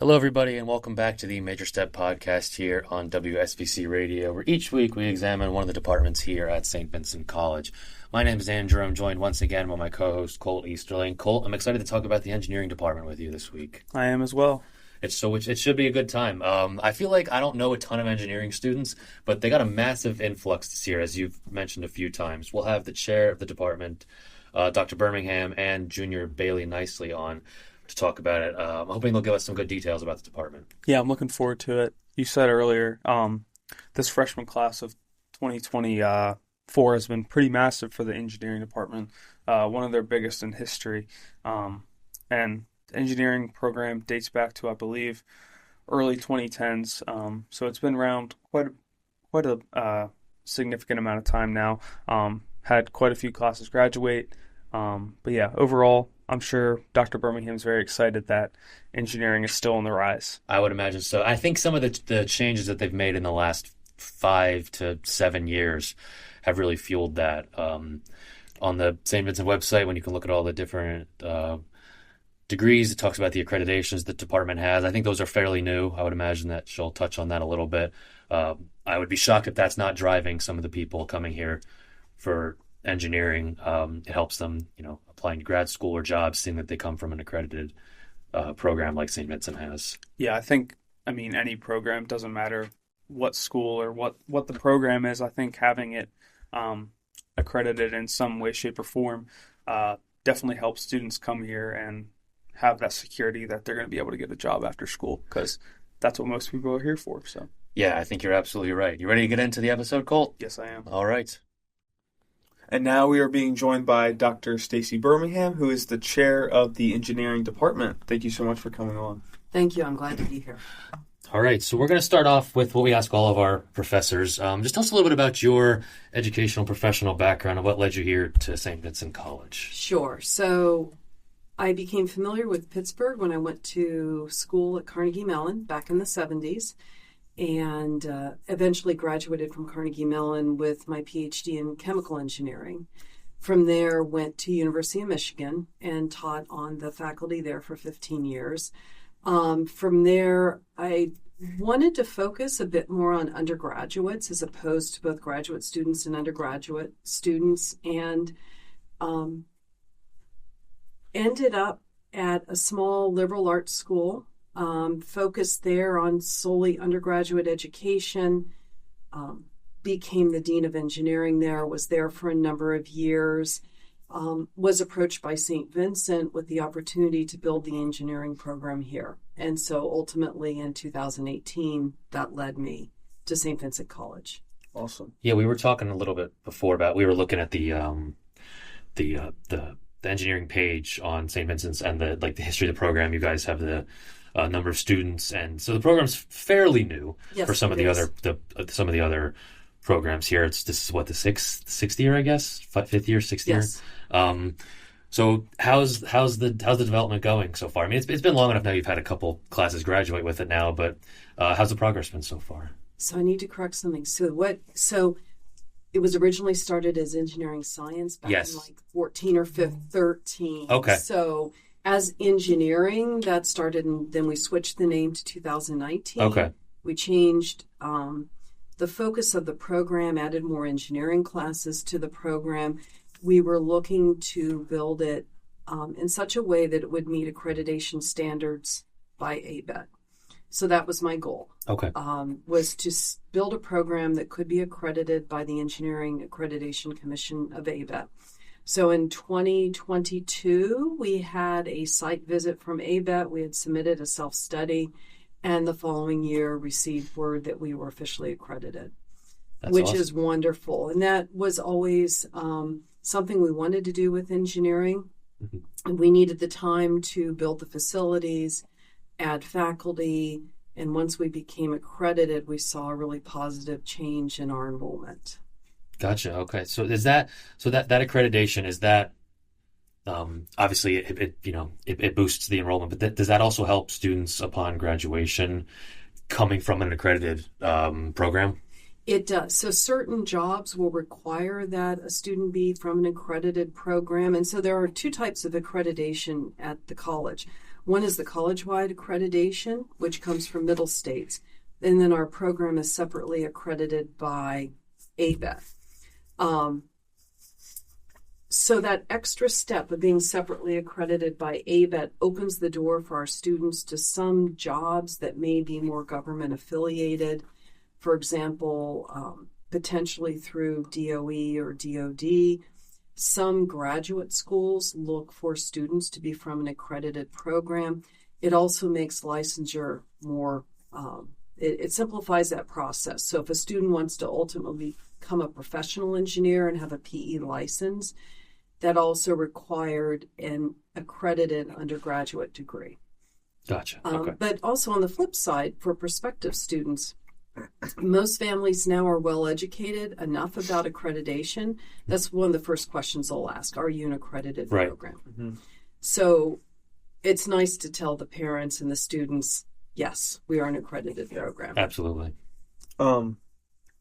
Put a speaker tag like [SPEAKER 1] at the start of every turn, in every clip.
[SPEAKER 1] Hello, everybody, and welcome back to the Major Step Podcast here on WSVC Radio, where each week we examine one of the departments here at St. Vincent College. My name is Andrew. I'm joined once again by my co-host, Colt Easterling. Colt, I'm excited to talk about the engineering department with you this week.
[SPEAKER 2] I am as well.
[SPEAKER 1] It should be a good time. I feel like I don't know a ton of engineering students, but they got a massive influx this year, as you've mentioned a few times. We'll have the chair of the department, Dr. Birmingham, and Junior Bailey Nicely on to talk about it. I'm hoping they'll give us some good details about the department.
[SPEAKER 2] Yeah, I'm looking forward to it. You said earlier, this freshman class of 2024 has been pretty massive for the engineering department, one of their biggest in history. And the engineering program dates back to, I believe, early 2010s. So it's been around quite a significant amount of time now. Had quite a few classes graduate. But yeah, overall, I'm sure Dr. Birmingham's very excited that engineering is still on the rise.
[SPEAKER 1] I would imagine so. I think some of the changes that they've made in the last 5 to 7 years have really fueled that. On the St. Vincent website, when you can look at all the different degrees, it talks about the accreditations the department has. I think those are fairly new. I would imagine that she'll touch on that a little bit. I would be shocked if that's not driving some of the people coming here for engineering. It helps them, applying to grad school or jobs, seeing that they come from an accredited program like St. Vincent has.
[SPEAKER 2] Yeah, any program, doesn't matter what school or what the program is. I think having it accredited in some way, shape, or form definitely helps students come here and have that security that they're going to be able to get a job after school, because that's what most people are here for. So
[SPEAKER 1] yeah, I think you're absolutely right. You ready to get into the episode, Colt?
[SPEAKER 2] Yes, I am.
[SPEAKER 1] All right.
[SPEAKER 2] And now we are being joined by Dr. Stacy Birmingham, who is the chair of the engineering department. Thank you so much for coming on.
[SPEAKER 3] Thank you. I'm glad to be here.
[SPEAKER 1] All right. So we're going to start off with what we ask all of our professors. Just tell us a little bit about your educational professional background and what led you here to St. Vincent College.
[SPEAKER 3] Sure. So I became familiar with Pittsburgh when I went to school at Carnegie Mellon back in the 70s. And eventually graduated from Carnegie Mellon with my PhD in chemical engineering. From there, went to University of Michigan and taught on the faculty there for 15 years. From there, I wanted to focus a bit more on undergraduates as opposed to both graduate students and undergraduate students, and ended up at a small liberal arts school. Focused there on solely undergraduate education, became the Dean of Engineering there, was there for a number of years, was approached by St. Vincent with the opportunity to build the engineering program here. And so ultimately in 2018, that led me to St. Vincent College.
[SPEAKER 2] Awesome.
[SPEAKER 1] Yeah, we were talking a little bit before about, we were looking at the engineering page on St. Vincent's and the history of the program. You guys have the number of students, and so the program's fairly new.
[SPEAKER 3] Yes,
[SPEAKER 1] for some of the other programs here. This is what, the sixth year, I guess, fifth year, sixth
[SPEAKER 3] Yes.
[SPEAKER 1] year. So how's the development going so far? I mean, it's been long enough now. You've had a couple classes graduate with it now, but how's the progress been so far?
[SPEAKER 3] So I need to correct something. So it was originally started as engineering science back
[SPEAKER 1] Yes.
[SPEAKER 3] in 14 or 13.
[SPEAKER 1] Okay.
[SPEAKER 3] So as engineering, that started, and then we switched the name to 2019.
[SPEAKER 1] Okay.
[SPEAKER 3] We changed the focus of the program, added more engineering classes to the program. We were looking to build it in such a way that it would meet accreditation standards by ABET. So that was my goal.
[SPEAKER 1] Okay.
[SPEAKER 3] Was to build a program that could be accredited by the Engineering Accreditation Commission of ABET. So in 2022, we had a site visit from ABET. We had submitted a self-study, and the following year received word that we were officially accredited, which
[SPEAKER 1] awesome.
[SPEAKER 3] is wonderful. And that was always something we wanted to do with engineering.
[SPEAKER 1] Mm-hmm.
[SPEAKER 3] And we needed the time to build the facilities, add faculty, and once we became accredited, we saw a really positive change in our enrollment.
[SPEAKER 1] Gotcha. Okay. So that accreditation, is that obviously it boosts the enrollment, but does that also help students upon graduation coming from an accredited program?
[SPEAKER 3] It does. So certain jobs will require that a student be from an accredited program. And so there are two types of accreditation at the college. One is the college-wide accreditation, which comes from middle states. And then our program is separately accredited by ABET. So that extra step of being separately accredited by ABET opens the door for our students to some jobs that may be more government affiliated. For example, potentially through DOE or DOD. Some graduate schools look for students to be from an accredited program. It also makes licensure more, it simplifies that process. So if a student wants to ultimately become a professional engineer and have a PE license, that also required an accredited undergraduate degree.
[SPEAKER 1] Gotcha. Okay.
[SPEAKER 3] But also on the flip side, for prospective students, most families now are well educated enough about accreditation. That's one of the first questions they'll ask. Are you an accredited program?
[SPEAKER 2] Mm-hmm.
[SPEAKER 3] So it's nice to tell the parents and the students, yes, we are an accredited program.
[SPEAKER 1] Absolutely.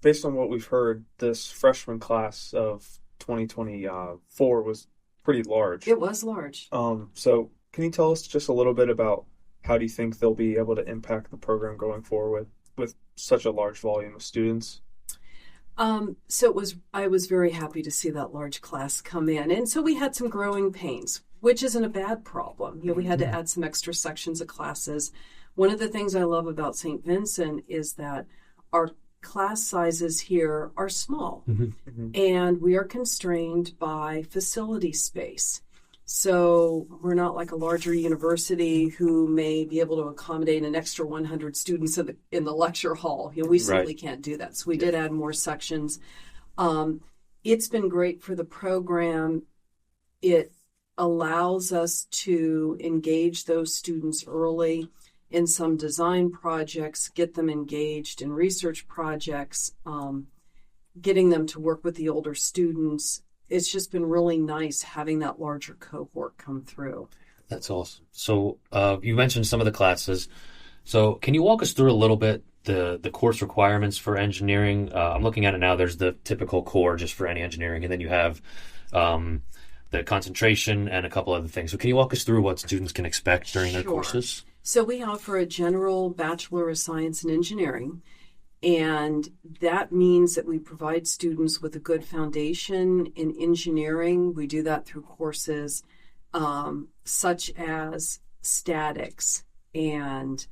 [SPEAKER 2] Based on what we've heard, this freshman class of 2024 was pretty large.
[SPEAKER 3] It was large.
[SPEAKER 2] So can you tell us just a little bit about how do you think they'll be able to impact the program going forward with such a large volume of students?
[SPEAKER 3] So I was very happy to see that large class come in. And so we had some growing pains, which isn't a bad problem. We had to add some extra sections of classes. One of the things I love about St. Vincent is that our class sizes here are small, and we are constrained by facility space. So we're not like a larger university who may be able to accommodate an extra 100 students in the lecture hall. We simply can't do that. So we did add more sections. It's been great for the program. It allows us to engage those students early in some design projects, get them engaged in research projects, getting them to work with the older students. It's just been really nice having that larger cohort come through.
[SPEAKER 1] That's awesome. So you mentioned some of the classes. So can you walk us through a little bit the course requirements for engineering? I'm looking at it now. There's the typical core just for any engineering, and then you have the concentration and a couple other things. So can you walk us through what students can expect during their courses?
[SPEAKER 3] So we offer a general Bachelor of Science in Engineering, and that means that we provide students with a good foundation in engineering. We do that through courses such as statics and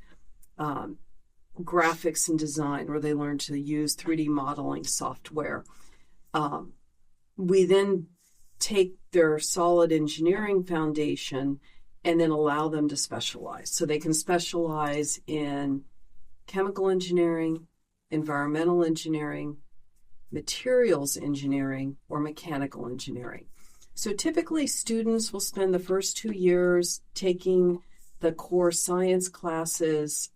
[SPEAKER 3] graphics and design, where they learn to use 3D modeling software. We then take their solid engineering foundation and then allow them to specialize. So they can specialize in chemical engineering, environmental engineering, materials engineering, or mechanical engineering. So typically students will spend the first 2 years taking the core science classes,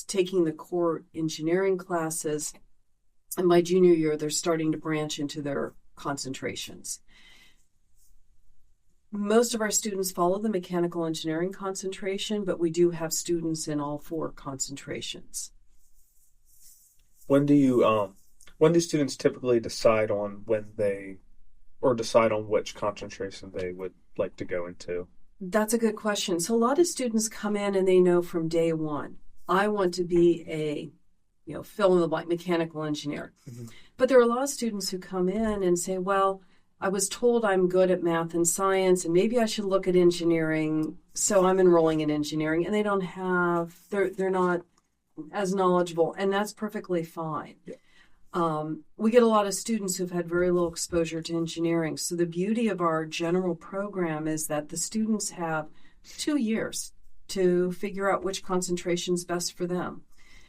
[SPEAKER 3] taking the core engineering classes, and by junior year they're starting to branch into their concentrations. Most of our students follow the mechanical engineering concentration, but we do have students in all 4 concentrations.
[SPEAKER 2] When do students typically decide on which concentration they would like to go into?
[SPEAKER 3] That's a good question. So a lot of students come in and they know from day one, I want to be a fill in the blank mechanical engineer. Mm-hmm. But there are a lot of students who come in and say, well, I was told I'm good at math and science, and maybe I should look at engineering, so I'm enrolling in engineering. And they're not as knowledgeable, and that's perfectly fine. Yeah. We get a lot of students who've had very little exposure to engineering. So the beauty of our general program is that the students have 2 years to figure out which concentration is best for them.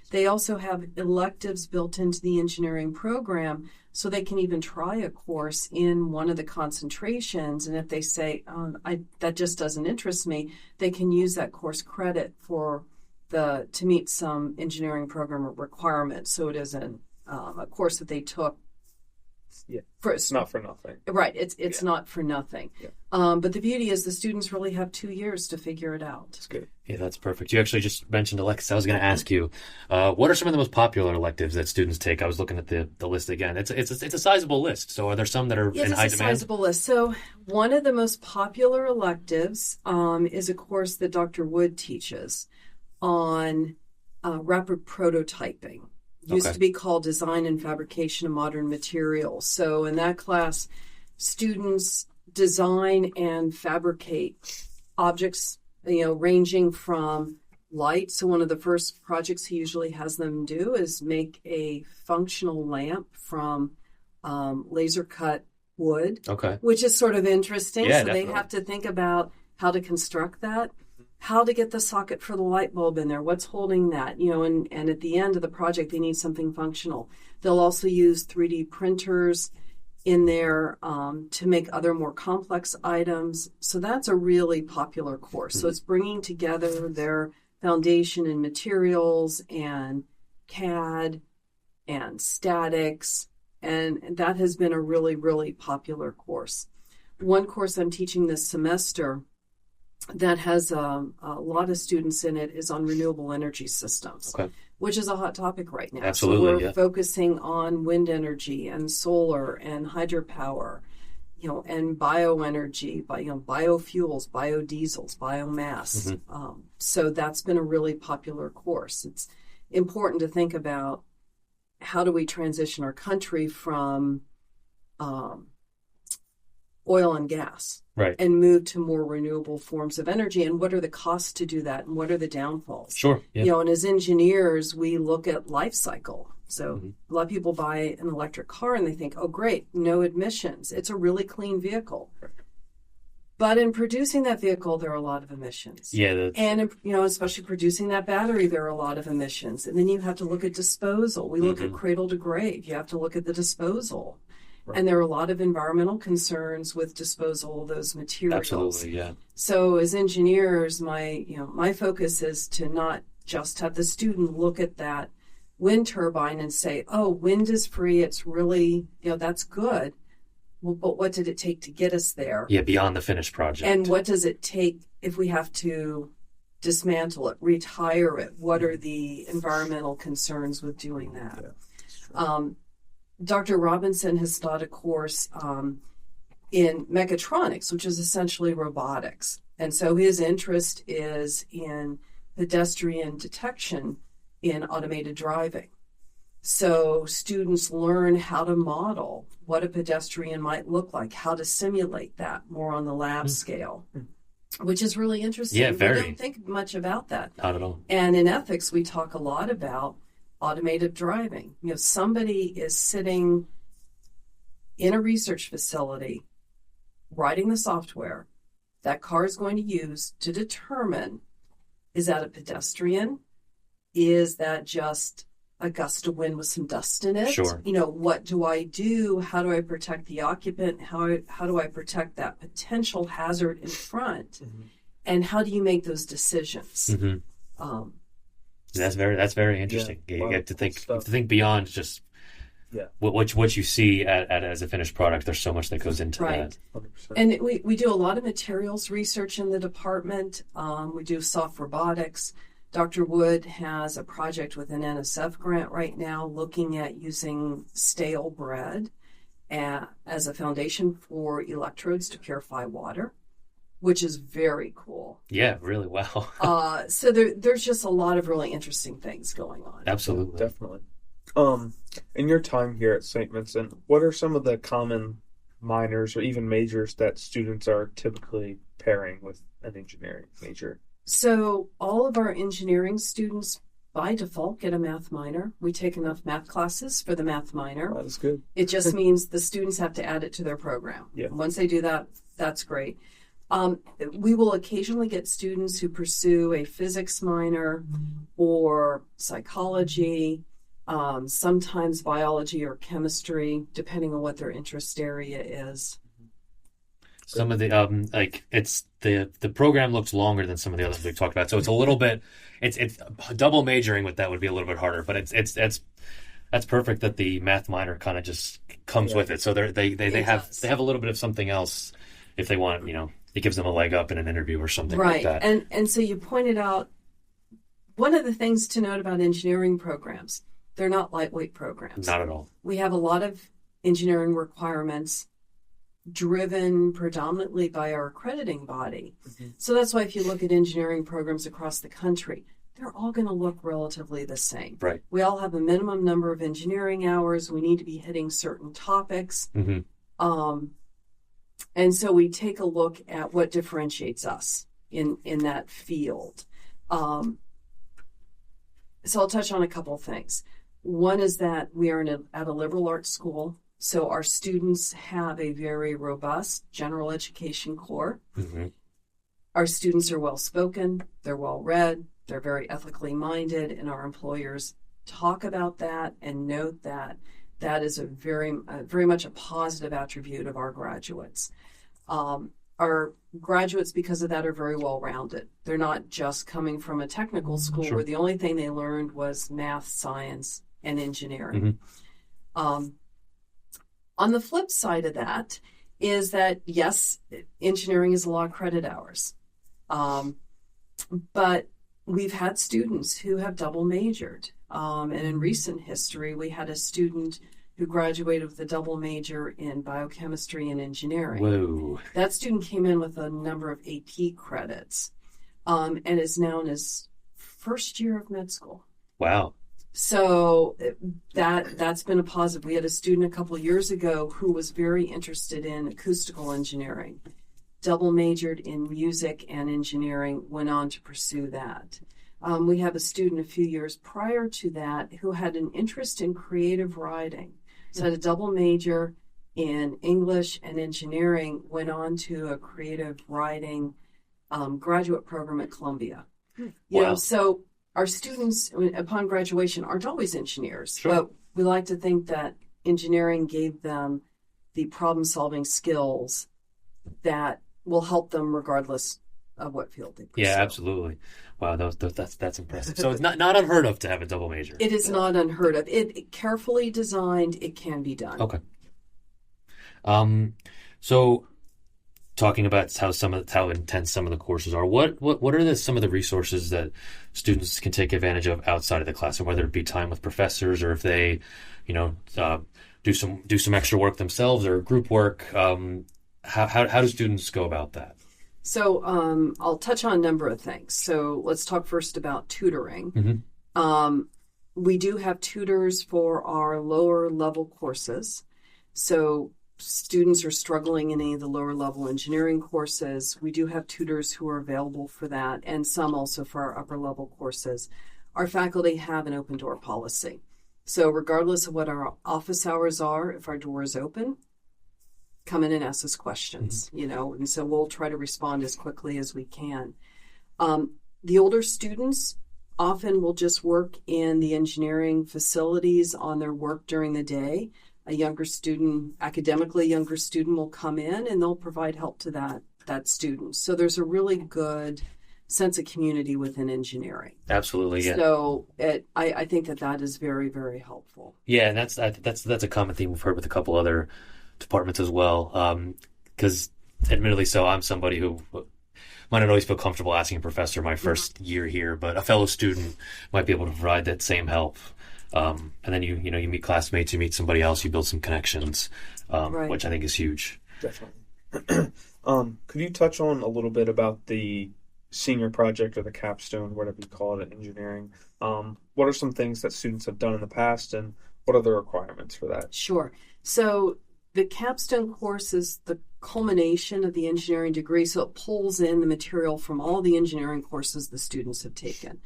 [SPEAKER 3] They also have electives built into the engineering program, so they can even try a course in one of the concentrations. And if they say, that just doesn't interest me, they can use that course credit to meet some engineering program requirements. So it isn't a course that they took
[SPEAKER 2] Yeah.
[SPEAKER 3] For,
[SPEAKER 2] It's not for nothing.
[SPEAKER 3] right. It's not for nothing.
[SPEAKER 2] Yeah.
[SPEAKER 3] But the beauty is the students really have 2 years to figure it out.
[SPEAKER 2] It's good.
[SPEAKER 1] Yeah, that's perfect. You actually just mentioned electives. I was going to ask you, what are some of the most popular electives that students take? I was looking at the list again. It's a sizable list. So are there some that are
[SPEAKER 3] Yes,
[SPEAKER 1] in high
[SPEAKER 3] it's a
[SPEAKER 1] demand?
[SPEAKER 3] sizable list. So one of the most popular electives is a course that Dr. Wood teaches on rapid prototyping. Used
[SPEAKER 1] Okay.
[SPEAKER 3] to be called Design and Fabrication of Modern Materials. So in that class, students design and fabricate objects, ranging from light. So one of the first projects he usually has them do is make a functional lamp from laser cut wood,
[SPEAKER 1] Okay.
[SPEAKER 3] which is sort of interesting.
[SPEAKER 1] Yeah,
[SPEAKER 3] so
[SPEAKER 1] definitely.
[SPEAKER 3] they have to think about how to construct that, how to get the socket for the light bulb in there, what's holding that, and at the end of the project, they need something functional. They'll also use 3D printers in there to make other more complex items. So that's a really popular course. So it's bringing together their foundation in materials and CAD and statics, and that has been a really, really popular course. One course I'm teaching this semester that has a lot of students in it is on renewable energy systems,
[SPEAKER 1] Okay.
[SPEAKER 3] which is a hot topic right now.
[SPEAKER 1] Absolutely,
[SPEAKER 3] So we're
[SPEAKER 1] yeah.
[SPEAKER 3] focusing on wind energy and solar and hydropower, and bioenergy, biofuels, biodiesels, biomass. So that's been a really popular course. It's important to think about how do we transition our country from oil and gas,
[SPEAKER 1] Right.
[SPEAKER 3] and move to more renewable forms of energy, and what are the costs to do that, and what are the downfalls?
[SPEAKER 1] Sure. Yeah.
[SPEAKER 3] And as engineers, we look at life cycle. So a lot of people buy an electric car and they think, oh, great, no emissions. It's a really clean vehicle. But in producing that vehicle, there are a lot of emissions.
[SPEAKER 1] Yeah.
[SPEAKER 3] And, especially producing that battery, there are a lot of emissions. And then you have to look at disposal. We look at cradle to grave. You have to look at the disposal. Right. And there are a lot of environmental concerns with disposal of those materials.
[SPEAKER 1] Absolutely. Yeah.
[SPEAKER 3] So as engineers, my focus is to not just have the student look at that wind turbine and say, oh, wind is free. It's really, that's good. Well, but what did it take to get us there?
[SPEAKER 1] Yeah. Beyond the finished project.
[SPEAKER 3] And what does it take if we have to dismantle it, retire it? What are the environmental concerns with doing that? Yeah. Dr. Robinson has taught a course in mechatronics, which is essentially robotics. And so his interest is in pedestrian detection in automated driving. So students learn how to model what a pedestrian might look like, how to simulate that more on the lab scale, which is really interesting.
[SPEAKER 1] Yeah, very.
[SPEAKER 3] We don't think much about that.
[SPEAKER 1] Not at all.
[SPEAKER 3] And in ethics, we talk a lot about automated driving. Somebody is sitting in a research facility writing the software that car is going to use to determine, is that a pedestrian? Is that just a gust of wind with some dust in it?
[SPEAKER 1] Sure.
[SPEAKER 3] What do I do? How do I protect the occupant? How do I protect that potential hazard in front? And how do you make those decisions?
[SPEAKER 1] That's very interesting.
[SPEAKER 2] Yeah,
[SPEAKER 1] you get to think beyond just what you see as a finished product. There's so much that goes into that.
[SPEAKER 2] 100%.
[SPEAKER 3] And we do a lot of materials research in the department. We do soft robotics. Dr. Wood has a project with an NSF grant right now looking at using stale bread as a foundation for electrodes to purify water, which is very cool.
[SPEAKER 1] Yeah, really well.
[SPEAKER 3] So there's just a lot of really interesting things going on.
[SPEAKER 1] Absolutely.
[SPEAKER 2] Definitely. In your time here at St. Vincent, what are some of the common minors or even majors that students are typically pairing with an engineering major?
[SPEAKER 3] So all of our engineering students by default get a math minor. We take enough math classes for the math minor.
[SPEAKER 2] That is good.
[SPEAKER 3] It just means the students have to add it to their program.
[SPEAKER 2] Yeah.
[SPEAKER 3] Once they do that, that's great. We will occasionally get students who pursue a physics minor or psychology, sometimes biology or chemistry, depending on what their interest area is.
[SPEAKER 1] Some of the it's the program looks longer than some of the others we've talked about, so it's a little bit it's double majoring with that would be a little bit harder, but it's That's perfect that the math minor kind of just comes with it. So they have a little bit of something else if they want, it gives them a leg up in an interview or something like that.
[SPEAKER 3] And so you pointed out one of the things to note about engineering programs, they're not lightweight programs.
[SPEAKER 1] Not at all.
[SPEAKER 3] We have a lot of engineering requirements driven predominantly by our accrediting body. Mm-hmm. So that's why if you look at engineering programs across the country, they're all going to look relatively the same.
[SPEAKER 1] Right.
[SPEAKER 3] We all have a minimum number of engineering hours. We need to be hitting certain topics. Mm-hmm. And so we take a look at what differentiates us in that field. So I'll touch on a couple things. One is that we are at a liberal arts school. So our students have a very robust general education core. Mm-hmm. Our students are well-spoken, they're well-read, they're very ethically minded, and our employers talk about that and note that. That is a very much a positive attribute of our graduates. Our graduates, because of that, are very well-rounded. They're not just coming from a technical school where the only thing they learned was math, science, and engineering. Mm-hmm. On the flip side of that is that, yes, engineering is a lot of credit hours. But we've had students who have double majored. And in recent history, we had a student who graduated with a double major in biochemistry and engineering.
[SPEAKER 1] Whoa.
[SPEAKER 3] That student came in with a number of AP credits and is now in his first year of med school.
[SPEAKER 1] Wow.
[SPEAKER 3] So that's been a positive. We had a student a couple of years ago who was very interested in acoustical engineering, double majored in music and engineering, went on to pursue that. We have a student a few years prior to that who had an interest in creative writing. So had a double major in English and engineering, went on to a creative writing graduate program at Columbia.
[SPEAKER 1] Wow.
[SPEAKER 3] So our students, upon graduation, aren't always engineers, but we like to think that engineering gave them the problem-solving skills that will help them regardless of what field they pursue.
[SPEAKER 1] Yeah, absolutely. Wow, that's impressive. So it's not unheard of to have a double major.
[SPEAKER 3] It is not unheard of. It carefully designed, it can be done.
[SPEAKER 1] Okay. So talking about how intense some of the courses are, what are some of the resources that students can take advantage of outside of the classroom, whether it be time with professors or if they, do some extra work themselves or group work? How do students go about that?
[SPEAKER 3] So I'll touch on a number of things. So let's talk first about tutoring. Mm-hmm. We do have tutors for our lower level courses. So students are struggling in any of the lower level engineering courses. We do have tutors who are available for that, and some also for our upper level courses. Our faculty have an open door policy. So regardless of what our office hours are, if our door is open, come in and ask us questions, and so we'll try to respond as quickly as we can. The older students often will just work in the engineering facilities on their work during the day. A younger student, academically younger student, will come in and they'll provide help to that student. So there's a really good sense of community within engineering.
[SPEAKER 1] Absolutely, yeah.
[SPEAKER 3] So I think that is very, very helpful.
[SPEAKER 1] Yeah, and that's a common theme we've heard with a couple other departments as well, because admittedly so, I'm somebody who might not always feel comfortable asking a professor my first year here, but a fellow student might be able to provide that same help. And then you meet classmates, you meet somebody else, you build some connections, which I think is huge.
[SPEAKER 2] Definitely. Could you touch on a little bit about the senior project or the capstone, whatever you call it in engineering? What are some things that students have done in the past, and what are the requirements for that?
[SPEAKER 3] Sure. So the capstone course is the culmination of the engineering degree, so it pulls in the material from all the engineering courses the students have taken.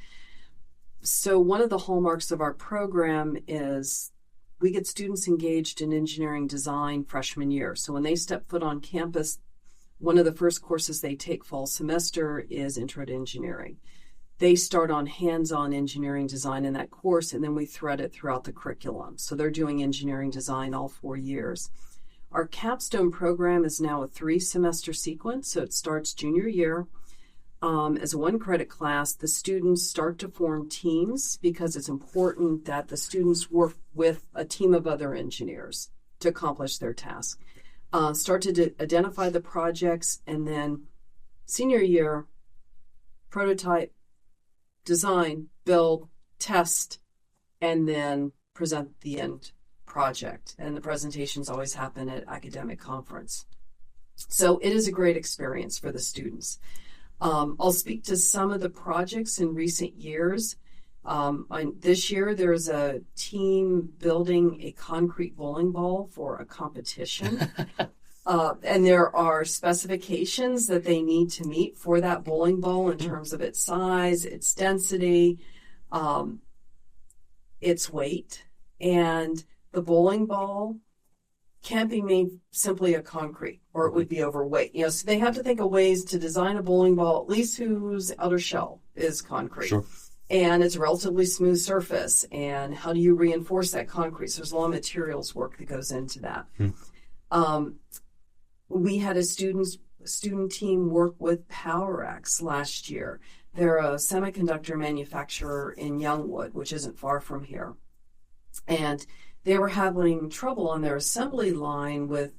[SPEAKER 3] So one of the hallmarks of our program is we get students engaged in engineering design freshman year. So when they step foot on campus, one of the first courses they take fall semester is Intro to Engineering. They start on hands-on engineering design in that course, and then we thread it throughout the curriculum. So they're doing engineering design all 4 years. Our capstone program is now a 3-semester sequence, so it starts junior year. as a one credit class, the students start to form teams because it's important that the students work with a team of other engineers to accomplish their task. Start to identify the projects, and then senior year, prototype, design, build, test, and then present the end project. And the presentations always happen at academic conference. So it is a great experience for the students. I'll speak to some of the projects in recent years. This year, there's a team building a concrete bowling ball for a competition. And there are specifications that they need to meet for that bowling ball in terms of its size, its density, its weight. And the bowling ball can't be made simply of concrete, or it would be overweight. So they have to think of ways to design a bowling ball, at least whose outer shell is concrete.
[SPEAKER 1] Sure.
[SPEAKER 3] And it's a relatively smooth surface. And how do you reinforce that concrete? So there's a lot of materials work that goes into that. We had a student team work with PowerX last year. They're a semiconductor manufacturer in Youngwood, which isn't far from here. And they were having trouble on their assembly line with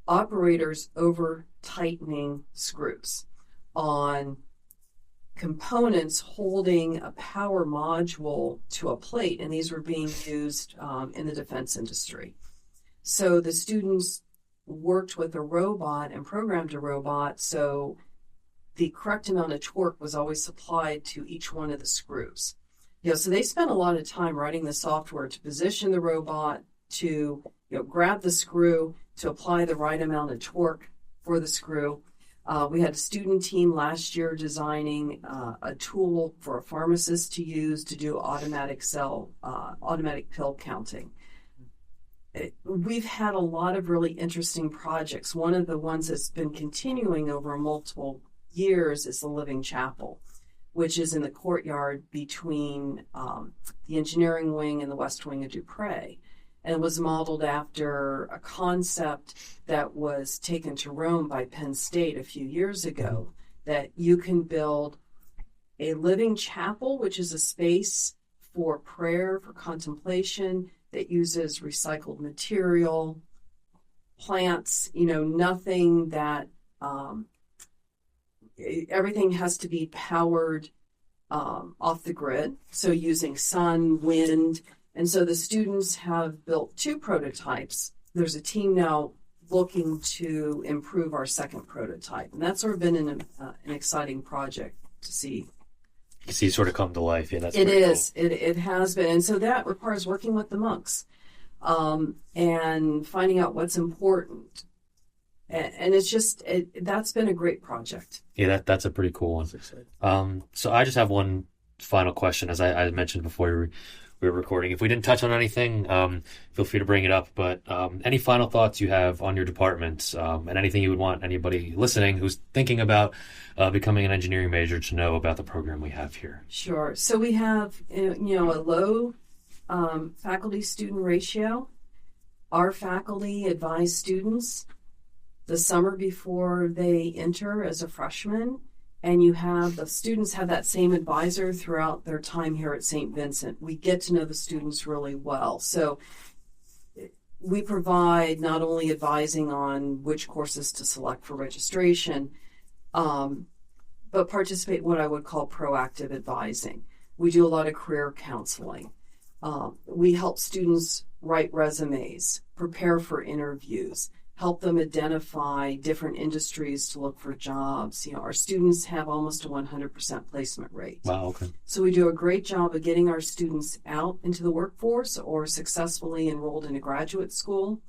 [SPEAKER 3] operators over tightening screws on components holding a power module to a plate, and these were being used in the defense industry. So the students worked with a robot and programmed a robot so the correct amount of torque was always supplied to each one of the screws. So they spent a lot of time writing the software to position the robot, to grab the screw, to apply the right amount of torque for the screw. We had a student team last year designing a tool for a pharmacist to use to do automatic pill counting. We've had a lot of really interesting projects. One of the ones that's been continuing over multiple years is the Living Chapel, which is in the courtyard between the engineering wing and the west wing of Dupre. And it was modeled after a concept that was taken to Rome by Penn State a few years ago, that you can build a living chapel, which is a space for prayer, for contemplation, that uses recycled material, plants, nothing that, everything has to be powered off the grid. So using sun, wind. And so the students have built 2 prototypes. There's a team now looking to improve our second prototype. And that's sort of been an exciting project to see.
[SPEAKER 1] You see sort of come to life. Yeah, that's
[SPEAKER 3] it is.
[SPEAKER 1] Cool.
[SPEAKER 3] It has been. And so that requires working with the monks and finding out what's important. And it's just, that's been a great project.
[SPEAKER 1] Yeah, that's a pretty cool one. So I just have one final question. As I mentioned before we were recording, if we didn't touch on anything, feel free to bring it up. But any final thoughts you have on your department, and anything you would want anybody listening who's thinking about becoming an engineering major to know about the program we have here?
[SPEAKER 3] Sure. So we have, a low faculty-student ratio. Our faculty advise students the summer before they enter as a freshman, and the students have that same advisor throughout their time here at St. Vincent. We get to know the students really well. So we provide not only advising on which courses to select for registration, but participate in what I would call proactive advising. We do a lot of career counseling. We help students write resumes, prepare for interviews, help them identify different industries to look for jobs. Our students have almost a 100% placement rate.
[SPEAKER 1] Wow, okay.
[SPEAKER 3] So we do a great job of getting our students out into the workforce or successfully enrolled in a graduate school.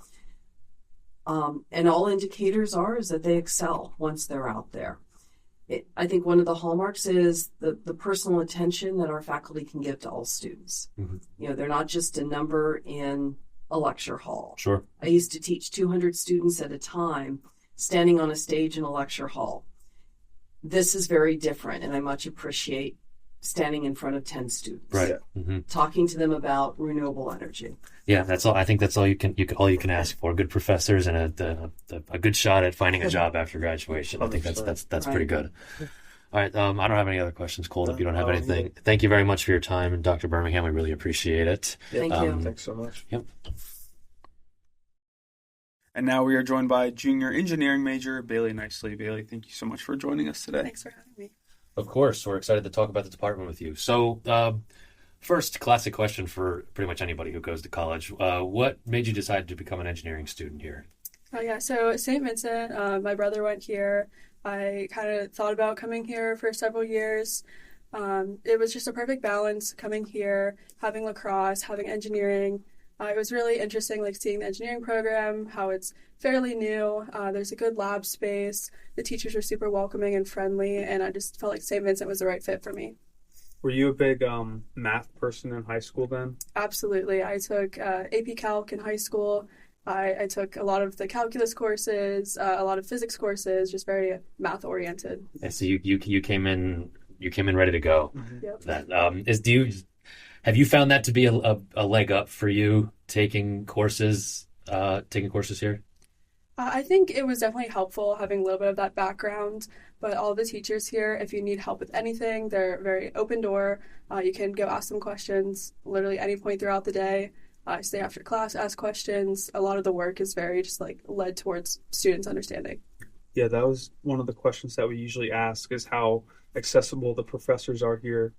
[SPEAKER 3] And all indicators is that they excel once they're out there. I think one of the hallmarks is the personal attention that our faculty can give to all students. Mm-hmm. They're not just a number in a lecture hall.
[SPEAKER 1] Sure.
[SPEAKER 3] I used to teach 200 students at a time, standing on a stage in a lecture hall. This is very different, and I much appreciate standing in front of 10 students.
[SPEAKER 1] Right. Mm-hmm.
[SPEAKER 3] Talking to them about renewable energy.
[SPEAKER 1] Yeah, that's all. I think that's all you can ask for. Good professors and a good shot at finding a job after graduation. I think that's
[SPEAKER 3] Right.
[SPEAKER 1] pretty good. All right. I don't have any other questions, Colt. If you don't have anything,
[SPEAKER 2] Yeah.
[SPEAKER 1] thank you very much for your time, and Dr. Birmingham. We really appreciate it.
[SPEAKER 3] Thank you.
[SPEAKER 2] Thanks so much.
[SPEAKER 1] Yep.
[SPEAKER 2] And now we are joined by junior engineering major Bailey Nicely. Bailey, thank you so much for joining us today.
[SPEAKER 4] Thanks for having me.
[SPEAKER 1] Of course, we're excited to talk about the department with you. So, first, classic question for pretty much anybody who goes to college. What made you decide to become an engineering student here?
[SPEAKER 4] Oh yeah, so St. Vincent, my brother went here. I kind of thought about coming here for several years. It was just a perfect balance coming here, having lacrosse, having engineering. It was really interesting, like seeing the engineering program, how it's fairly new. There's a good lab space. The teachers are super welcoming and friendly, and I just felt like St. Vincent was the right fit for me.
[SPEAKER 2] Were you a big math person in high school then?
[SPEAKER 4] Absolutely. I took AP Calc in high school. I took a lot of the calculus courses, a lot of physics courses, just very math oriented.
[SPEAKER 1] Yeah, so you came in ready to go.
[SPEAKER 2] Mm-hmm.
[SPEAKER 4] Yep.
[SPEAKER 1] That have you found that to be a leg up for you taking courses here?
[SPEAKER 4] I think it was definitely helpful having a little bit of that background, but all the teachers here, if you need help with anything, they're very open door. You can go ask them questions literally any point throughout the day. Stay after class, ask questions. A lot of the work is very just like led towards students' understanding.
[SPEAKER 2] Yeah, that was one of the questions that we usually ask is how accessible the professors are here.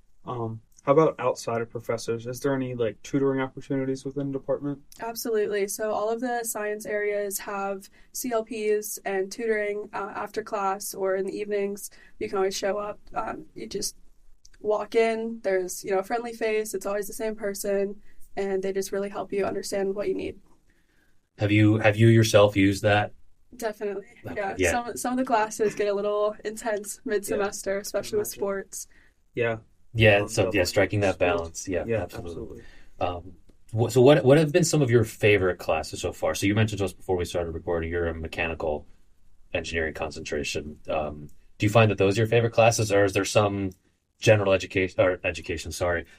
[SPEAKER 2] How about outside of professors? Is there any like tutoring opportunities within the department?
[SPEAKER 4] Absolutely. So all of the science areas have CLPs and tutoring after class or in the evenings. You can always show up. You just walk in. There's a friendly face. It's always the same person, and they just really help you understand what you need.
[SPEAKER 1] Have you yourself used that?
[SPEAKER 4] Definitely.
[SPEAKER 1] Okay.
[SPEAKER 4] Yeah. Some of the classes get a little intense mid-semester, especially with sports.
[SPEAKER 2] Yeah.
[SPEAKER 1] Yeah. So striking that balance. Yeah,
[SPEAKER 2] Yeah,
[SPEAKER 1] absolutely. So what have been some of your favorite classes so far? So you mentioned to us before we started recording, you're a mechanical engineering concentration. Do you find that those are your favorite classes, or is there some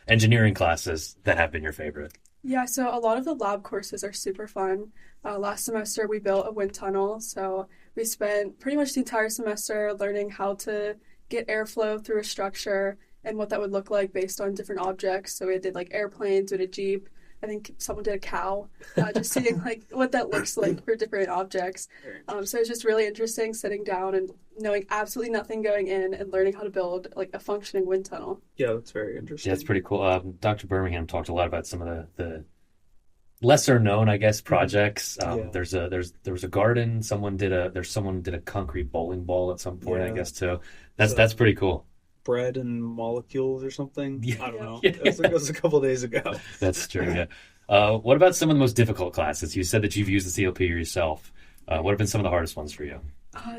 [SPEAKER 1] engineering classes that have been your favorite?
[SPEAKER 4] Yeah, so a lot of the lab courses are super fun. Last semester we built a wind tunnel, so we spent pretty much the entire semester learning how to get airflow through a structure and what that would look like based on different objects. So we did like airplanes, we did a Jeep. I think someone did a cow, just seeing like what that looks like for different objects. So it's just really interesting sitting down and knowing absolutely nothing going in and learning how to build like a functioning wind tunnel.
[SPEAKER 2] Yeah, that's very interesting.
[SPEAKER 1] Yeah, that's pretty cool. Dr. Birmingham talked a lot about some of the lesser known, I guess, projects. There was a garden. Someone did a concrete bowling ball at some point, I guess too. That's pretty cool.
[SPEAKER 2] Bread and molecules or something.
[SPEAKER 1] Yeah.
[SPEAKER 2] I don't know.
[SPEAKER 1] Yeah.
[SPEAKER 2] It was a couple days ago.
[SPEAKER 1] That's true. Yeah. What about some of the most difficult classes? You said that you've used the CLP yourself. What have been some of the hardest ones for you?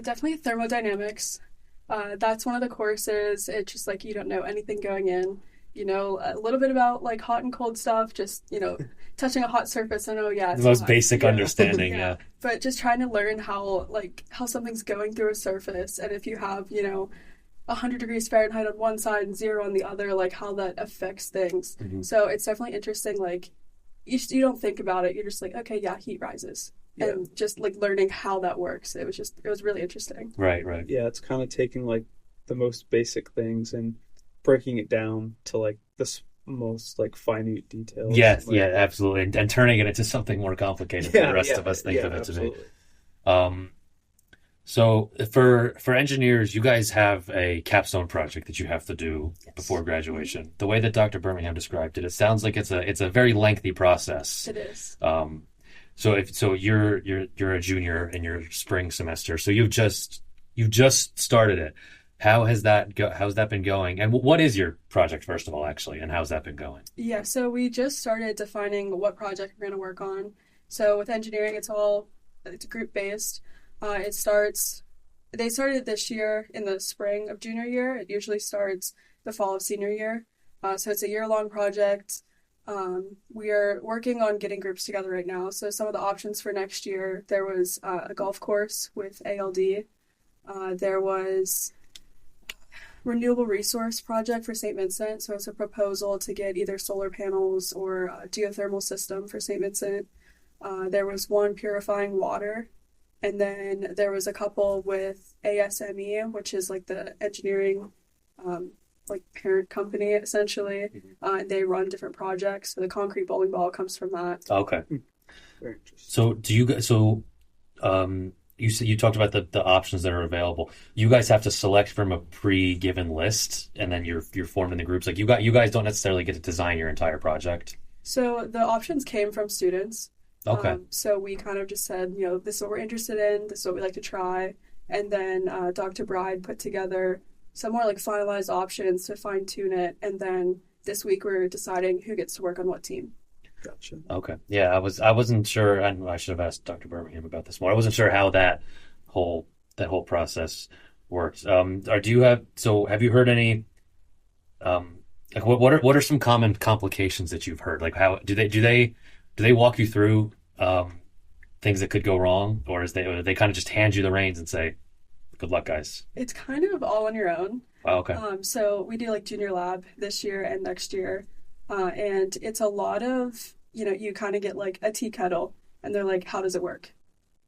[SPEAKER 4] Definitely thermodynamics. That's one of the courses. It's just like you don't know anything going in. You know a little bit about like hot and cold stuff. Just touching a hot surface. I know. Yeah. It's
[SPEAKER 1] The most
[SPEAKER 4] hot.
[SPEAKER 1] basic understanding.
[SPEAKER 4] Yeah. But just trying to learn how something's going through a surface, and if you have 100 degrees Fahrenheit on one side and 0 on the other, like how that affects things.
[SPEAKER 1] Mm-hmm.
[SPEAKER 4] So it's definitely interesting. Like you don't think about it. You're just like, okay, yeah, heat rises.
[SPEAKER 2] Yeah.
[SPEAKER 4] And just like learning how that works. It was really interesting.
[SPEAKER 1] Right.
[SPEAKER 2] Yeah, it's kind of taking like the most basic things and breaking it down to like the most like minute details.
[SPEAKER 1] Yes,
[SPEAKER 2] like,
[SPEAKER 1] absolutely. And turning it into something more complicated than the rest of us think of it
[SPEAKER 2] absolutely.
[SPEAKER 1] to be. So for engineers, you guys have a capstone project that you have to do before graduation. The way that Dr. Birmingham described it, it sounds like it's a very lengthy process.
[SPEAKER 4] It is.
[SPEAKER 1] So you're a junior in your spring semester. So you've just started it. How's that been going? And what is your project, first of all, actually, and how's that been going?
[SPEAKER 4] Yeah, so we just started defining what project we're going to work on. So with engineering, it's group based. They started this year in the spring of junior year. It usually starts the fall of senior year. So it's a year-long project. We are working on getting groups together right now. So some of the options for next year, there was a golf course with ALD. There was renewable resource project for St. Vincent. So it's a proposal to get either solar panels or a geothermal system for St. Vincent. There was one purifying water, and then there was a couple with ASME, which is like the engineering like parent company essentially. And they run different projects. So the concrete bowling ball comes from that.
[SPEAKER 1] Okay.
[SPEAKER 2] Very interesting.
[SPEAKER 1] So do you guys? You said you talked about the options that are available. You guys have to select from a pre-given list, and then you're formed in the groups. Like you guys don't necessarily get to design your entire project.
[SPEAKER 4] So the options came from students.
[SPEAKER 1] Okay.
[SPEAKER 4] So we kind of just said, this is what we're interested in, this is what we like to try. And then Dr. Bride put together some more like finalized options to fine tune it. And then this week we're deciding who gets to work on what team.
[SPEAKER 2] Gotcha.
[SPEAKER 1] Okay. Yeah, I wasn't sure, and I should have asked Dr. Birmingham about this more. I wasn't sure how that whole process works. Have you heard any like what are some common complications that you've heard? Like how do they walk you through things that could go wrong, or do they kind of just hand you the reins and say, "Good luck, guys"?
[SPEAKER 4] It's kind of all on your own.
[SPEAKER 1] Oh, okay.
[SPEAKER 4] So we do like junior lab this year and next year, and it's a lot of you kind of get like a tea kettle, and they're like, "How does it work?"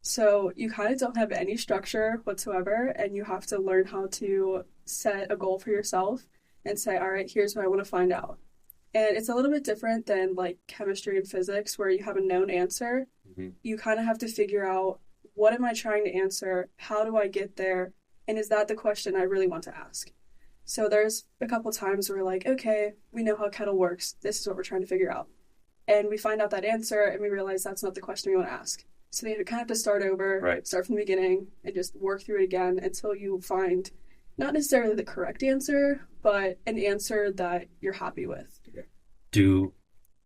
[SPEAKER 4] So you kind of don't have any structure whatsoever, and you have to learn how to set a goal for yourself and say, "All right, here's what I want to find out." And it's a little bit different than like chemistry and physics where you have a known answer.
[SPEAKER 1] Mm-hmm.
[SPEAKER 4] You kind of have to figure out, what am I trying to answer? How do I get there? And is that the question I really want to ask? So there's a couple times where we're like, okay, we know how kettle works. This is what we're trying to figure out. And we find out that answer and we realize that's not the question we want to ask. So you kind of have to start over,
[SPEAKER 1] right.
[SPEAKER 4] Start from the beginning and just work through it again until you find not necessarily the correct answer, but an answer that you're happy with.
[SPEAKER 1] Do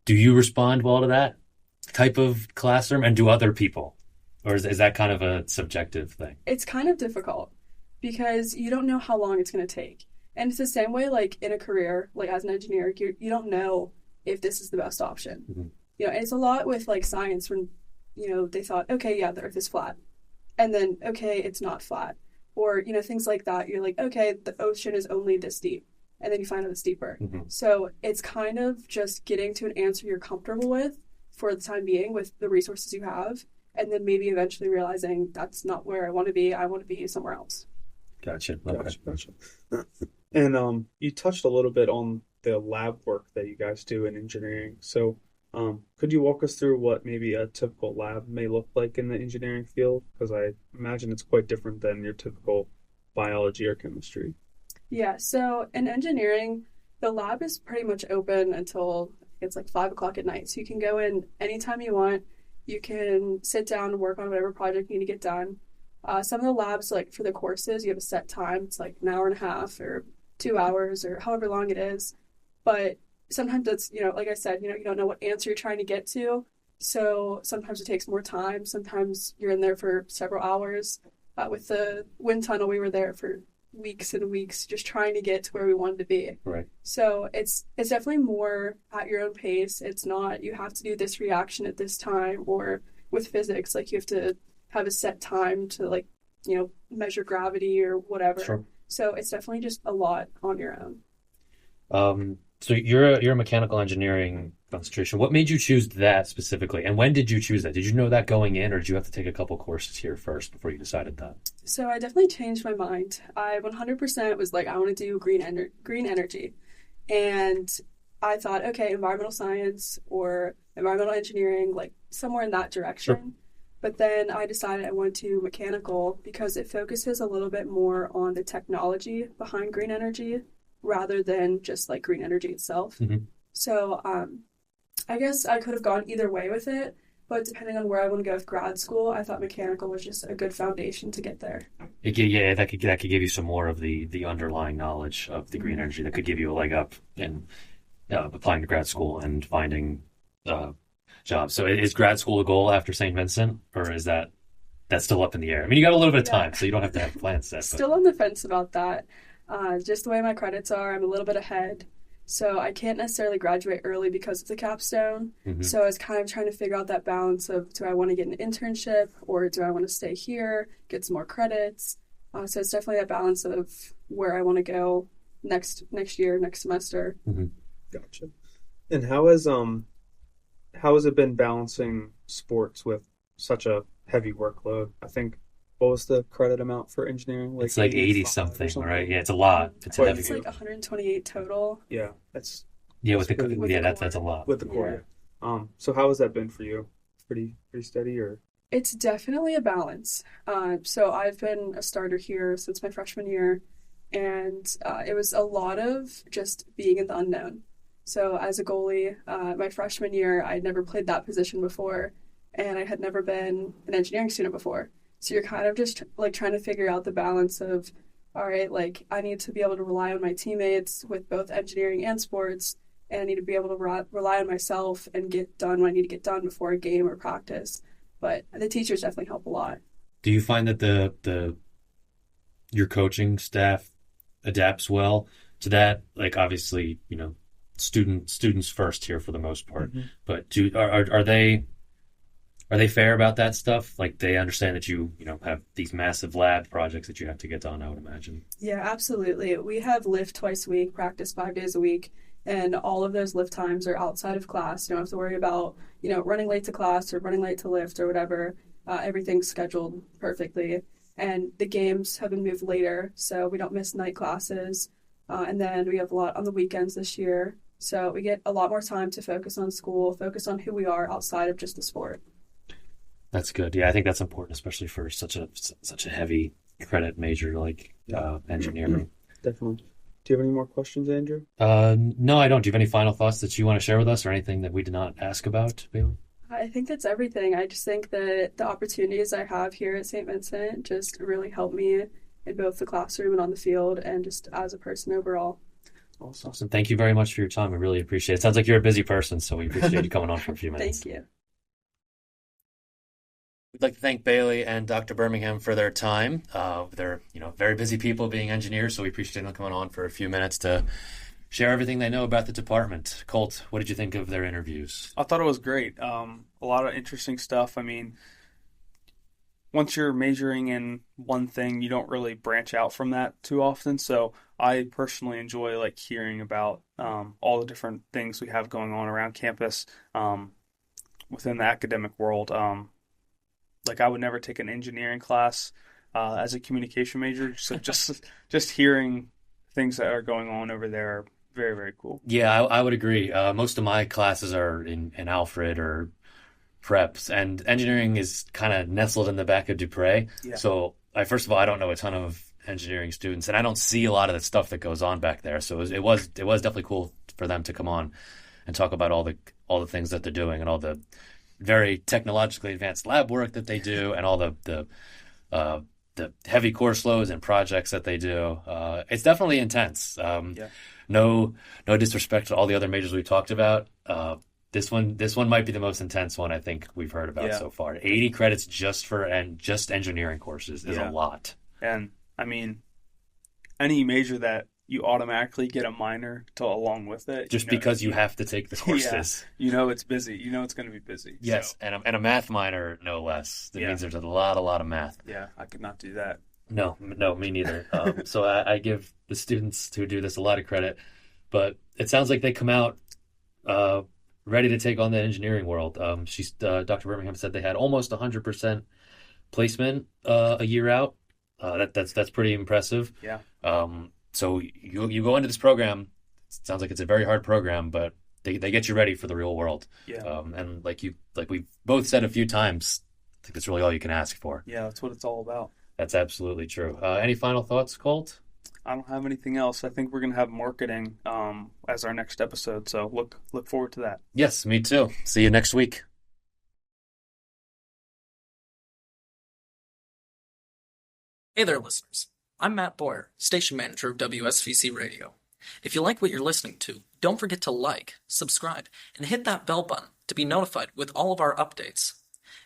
[SPEAKER 1] you respond well to that type of classroom, and do other people? Or is that kind of a subjective thing?
[SPEAKER 4] It's kind of difficult because you don't know how long it's going to take. And it's the same way like in a career, like as an engineer, you don't know if this is the best option.
[SPEAKER 1] Mm-hmm.
[SPEAKER 4] It's a lot with like science when, they thought, okay, yeah, the earth is flat. And then, okay, it's not flat. Or, things like that. You're like, okay, the ocean is only this deep. And then you find out it's deeper.
[SPEAKER 1] Mm-hmm.
[SPEAKER 4] So it's kind of just getting to an answer you're comfortable with for the time being with the resources you have. And then maybe eventually realizing that's not where I want to be. I want to be somewhere else.
[SPEAKER 1] Gotcha. Okay.
[SPEAKER 2] Gotcha. And you touched a little bit on the lab work that you guys do in engineering. So could you walk us through what maybe a typical lab may look like in the engineering field? Because I imagine it's quite different than your typical biology or chemistry.
[SPEAKER 4] Yeah, so in engineering, the lab is pretty much open until it's like 5 o'clock at night. So you can go in anytime you want. You can sit down and work on whatever project you need to get done. Some of the labs, like for the courses, you have a set time. It's like an hour and a half or 2 hours or however long it is. But sometimes it's, like I said, you don't know what answer you're trying to get to. So sometimes it takes more time. Sometimes you're in there for several hours. With the wind tunnel, we were there for weeks and weeks just trying to get to where we wanted to be.
[SPEAKER 1] Right.
[SPEAKER 4] So it's definitely more at your own pace. It's not you have to do this reaction at this time, or with physics, like you have to have a set time to like, measure gravity or whatever.
[SPEAKER 1] Sure.
[SPEAKER 4] So it's definitely just a lot on your own.
[SPEAKER 1] So you're a mechanical engineering concentration. What made you choose that specifically? And when did you choose that? Did you know that going in, or did you have to take a couple courses here first before you decided that?
[SPEAKER 4] So I definitely changed my mind. I 100% was like, I want to do green energy. And I thought, okay, environmental science or environmental engineering, like somewhere in that direction.
[SPEAKER 1] Sure.
[SPEAKER 4] But then I decided I wanted to do mechanical because it focuses a little bit more on the technology behind green energy rather than just like green energy itself.
[SPEAKER 1] Mm-hmm.
[SPEAKER 4] So I guess I could have gone either way with it, but depending on where I want to go with grad school, I thought mechanical was just a good foundation to get there.
[SPEAKER 1] Yeah, that could give you some more of the underlying knowledge of the green energy that could give you a leg up in applying to grad school and finding jobs. So is grad school a goal after St. Vincent, or is that's still up in the air? I mean, you got a little bit of time, so you don't have to have plans set.
[SPEAKER 4] Still on the fence about that. Just the way my credits are, I'm a little bit ahead. So I can't necessarily graduate early because of the capstone.
[SPEAKER 1] Mm-hmm.
[SPEAKER 4] So I was kind of trying to figure out that balance of, do I want to get an internship or do I want to stay here, get some more credits? So it's definitely that balance of where I want to go next year, next semester.
[SPEAKER 1] Mm-hmm.
[SPEAKER 2] Gotcha. And how has it been balancing sports with such a heavy workload? I think what was the credit amount for engineering?
[SPEAKER 1] It's like 80
[SPEAKER 2] 85 or
[SPEAKER 1] something, right? Yeah, it's a lot. It's a
[SPEAKER 2] Quite
[SPEAKER 1] heavy.
[SPEAKER 4] It's like 128 total.
[SPEAKER 2] Yeah, that's
[SPEAKER 1] Yeah, with
[SPEAKER 2] pretty-
[SPEAKER 4] with
[SPEAKER 1] yeah,
[SPEAKER 4] the
[SPEAKER 1] that's a
[SPEAKER 4] core.
[SPEAKER 1] lot.
[SPEAKER 2] with the core. Yeah. So how has that been for you? Pretty steady, or
[SPEAKER 4] It's definitely a balance. So I've been a starter here since my freshman year, and it was a lot of just being in the unknown. So as a goalie, my freshman year, I'd never played that position before, and I had never been an engineering student before. So you're kind of just like trying to figure out the balance of, all right, like I need to be able to rely on my teammates with both engineering and sports, and I need to be able to rely on myself and get done what I need to get done before a game or practice. But the teachers definitely help a lot.
[SPEAKER 1] Do you find that the your coaching staff adapts well to that? Like obviously, students first here for the most part.
[SPEAKER 2] Mhm.
[SPEAKER 1] But are they fair about that stuff? Like they understand that you have these massive lab projects that you have to get done, I would imagine.
[SPEAKER 4] Yeah, absolutely. We have lift twice a week, practice 5 days a week, and all of those lift times are outside of class. You don't have to worry about, running late to class or running late to lift or whatever. Everything's scheduled perfectly. And the games have been moved later, so we don't miss night classes. And then we have a lot on the weekends this year. So we get a lot more time to focus on school, focus on who we are outside of just the sport.
[SPEAKER 1] That's good. Yeah, I think that's important, especially for such a heavy credit major like engineering.
[SPEAKER 2] definitely. Do you have any more questions, Andrew?
[SPEAKER 1] No, I don't. Do you have any final thoughts that you want to share with us or anything that we did not ask about, Bailey?
[SPEAKER 4] I think that's everything. I just think that the opportunities I have here at St. Vincent just really help me in both the classroom and on the field and just as a person overall.
[SPEAKER 1] Awesome. Thank you very much for your time. I really appreciate it. Sounds like you're a busy person, so we appreciate you coming on for a few minutes.
[SPEAKER 4] Thank you.
[SPEAKER 1] We'd like to thank Bailey and Dr. Birmingham for their time. They're, very busy people being engineers, so we appreciate them coming on for a few minutes to share everything they know about the department. Colt, what did you think of their interviews?
[SPEAKER 2] I thought it was great. A lot of interesting stuff. I mean, once you're majoring in one thing, you don't really branch out from that too often. So I personally enjoy like hearing about all the different things we have going on around campus within the academic world. Like I would never take an engineering class as a communication major. So just hearing things that are going on over there are very, very cool.
[SPEAKER 1] Yeah, I would agree. Most of my classes are in Alfred or preps, and engineering is kind of nestled in the back of Dupre.
[SPEAKER 2] Yeah.
[SPEAKER 1] So first of all, I don't know a ton of engineering students, and I don't see a lot of the stuff that goes on back there. So it was definitely cool for them to come on and talk about all the things that they're doing and all the very technologically advanced lab work that they do and all the heavy course loads and projects that they do. It's definitely intense. No disrespect to all the other majors we talked about. This one might be the most intense one I think we've heard about so far. 80 credits just engineering courses is a lot.
[SPEAKER 2] And I mean, any major that you automatically get a minor along with it.
[SPEAKER 1] Just because you have to take the courses.
[SPEAKER 2] Yeah, it's busy. It's going to be busy.
[SPEAKER 1] Yes,
[SPEAKER 2] so.
[SPEAKER 1] and a math minor, no less. That means there's a lot of math.
[SPEAKER 2] Yeah, I could not do that.
[SPEAKER 1] No, me neither. So I give the students who do this a lot of credit, but it sounds like they come out ready to take on the engineering world. Dr. Birmingham said they had almost 100% placement a year out. That's pretty impressive.
[SPEAKER 2] Yeah.
[SPEAKER 1] So you go into this program. It sounds like it's a very hard program, but they get you ready for the real world.
[SPEAKER 2] Yeah.
[SPEAKER 1] And like we've both said a few times, I think that's really all you can ask for.
[SPEAKER 2] Yeah, that's what it's all about.
[SPEAKER 1] That's absolutely true. Any final thoughts, Colt?
[SPEAKER 2] I don't have anything else. I think we're going to have marketing as our next episode, so look forward to that.
[SPEAKER 1] Yes, me too. See you next week.
[SPEAKER 5] Hey there, listeners. I'm Matt Boyer, station manager of WSVC Radio. If you like what you're listening to, don't forget to like, subscribe, and hit that bell button to be notified with all of our updates.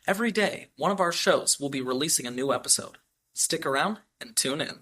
[SPEAKER 5] Every day, one of our shows will be releasing a new episode. Stick around and tune in.